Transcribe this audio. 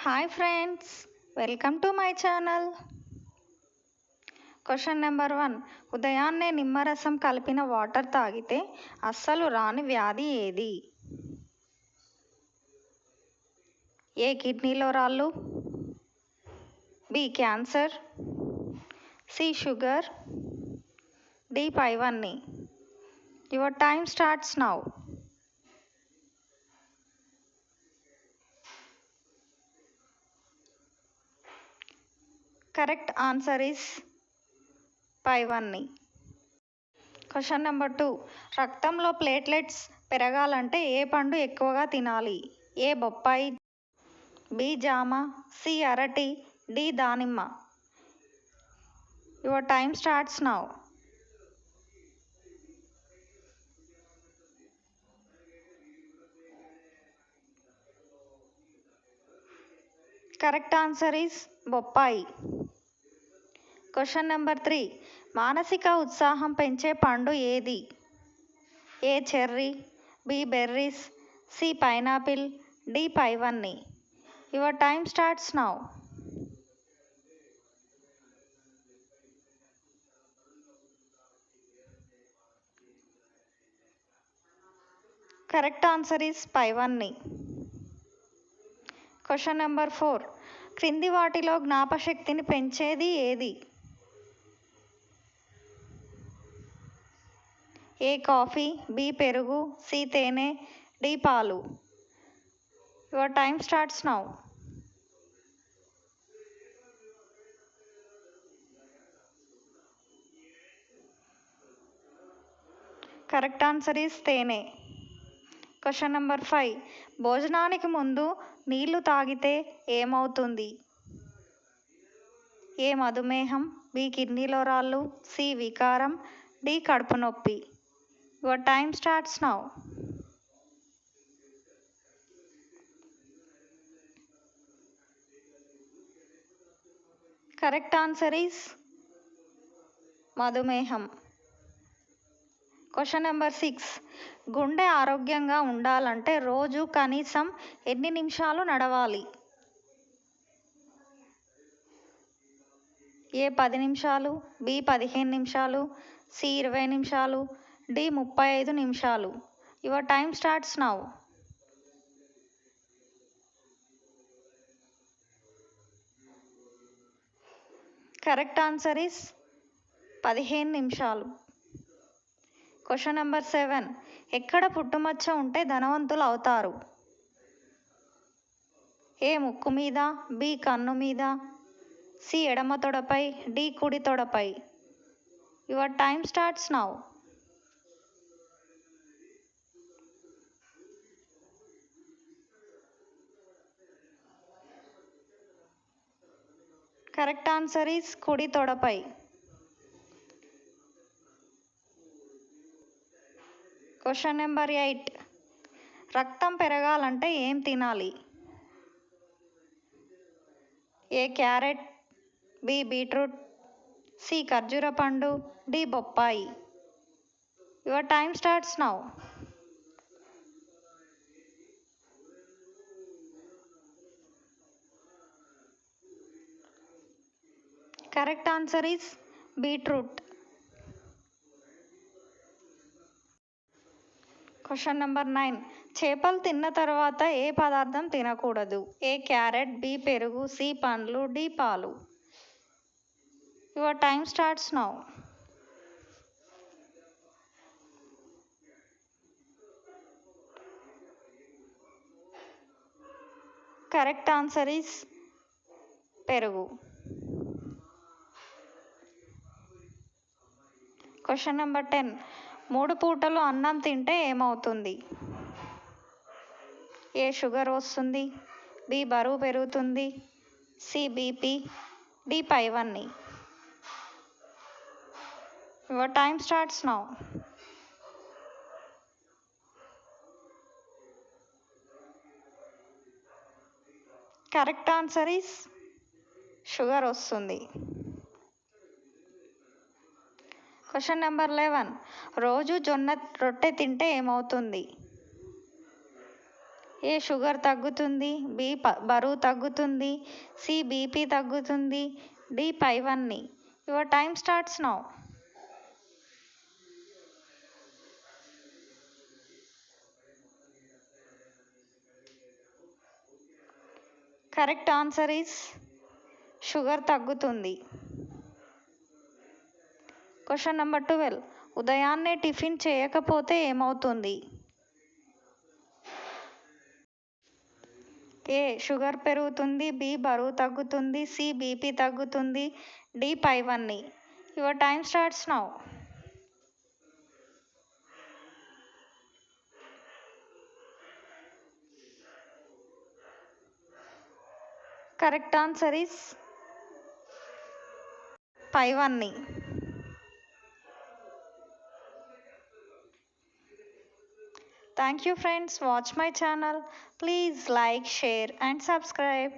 Hi friends, welcome to my channel. Question number 1. ఉదయాన్నే నిమ్మరసం కలిపిన వాటర్ తాగితే అస్సలు రాని వ్యాధి ఏది? ఏ కిడ్నీలో రాళ్ళు, B cancer, C sugar, D పైవన్నీ. Your time starts now. Correct answer is పైవన్నీ. Question number 2. రక్తంలో ప్లేట్లెట్స్ పెరగాలంటే ఏ పండు ఎక్కువగా తినాలి? ఏ బొప్పాయి, బి జామ, సి అరటి, డి దానిమ్మ. Your time starts now. Correct answer is బొప్పాయి. Question number 3. మానసిక ఉత్సాహం పెంచే పండు ఏది? A cherry, B berries, C pineapple, D పైవన్నీ. Your time starts now. Correct answer is పైవన్నీ. Question number 4. క్రింది వాటిలో జ్ఞాపశక్తిని పెంచేది ఏది? ఏ కాఫీ, బి పెరుగు, సి తేనె, డి పాలు. Your time starts now. Correct answer is తేనె. Question number 5. భోజనానికి ముందు నీళ్లు తాగితే ఏమవుతుంది? ఏ మధుమేహం, బి కిడ్నీలో రాళ్ళు, సి వికారం, డి కడుపు నొప్పి. Your time starts now. Correct answer is మధుమేహం. Question number 6. గుండె ఆరోగ్యంగా ఉండాలంటే రోజు కనీసం ఎన్ని నిమిషాలు నడవాలి? ఏ 10 నిమిషాలు, బి 15 నిమిషాలు, సి 20 నిమిషాలు, డి 35 నిమిషాలు. Your time starts now. Correct answer is 15 నిమిషాలు. Question number 7. ఎక్కడ పుట్టుమచ్చ ఉంటే ధనవంతులు అవుతారు? ఏ ముక్కు మీద, బి కన్ను మీద, సి ఎడమ తొడపై, డి కుడి తొడపై. Your time starts now. Correct answer is కుడి తొడపై. Question number 8. రక్తం పెరగాలంటే ఏం తినాలి? A carrot, B beetroot, C ఖర్జూర పండు, డి బొప్పాయి. Your time starts now. Correct answer is beetroot. Question number 9. చేపలు తిన్న తర్వాత ఏ పదార్థం తినకూడదు? ఏ క్యారెట్, బి పెరుగు, సి పండ్లు, డి పాలు. Your time starts now. Correct answer is పెరుగు. Question number 10. 3 పూటలు అన్నం తింటే ఏమవుతుంది? ఏ షుగర్ వస్తుంది, బి బరువు పెరుగుతుంది, సి బీపీ, డి పైవన్నీ. Your time starts now. Correct answer is sugar వస్తుంది. Question number 11. రోజు జొన్న రొట్టె తింటే ఏమవుతుంది? ఏ షుగర్ తగ్గుతుంది, బి బరువు తగ్గుతుంది, సి బీపీ తగ్గుతుంది, డి పైవన్నీ. Your time starts now. Correct answer is sugar తగ్గుతుంది. Question number 12. ఉదయాన్నే టిఫిన్ చేయకపోతే ఏమవుతుంది? ఏ షుగర్ పెరుగుతుంది, బి బరువు తగ్గుతుంది, సి బీపీ తగ్గుతుంది, డి పైవన్నీ. Your time starts now. Correct answer is పైవన్నీ. Thank you friends, watch my channel. Please like, share and subscribe.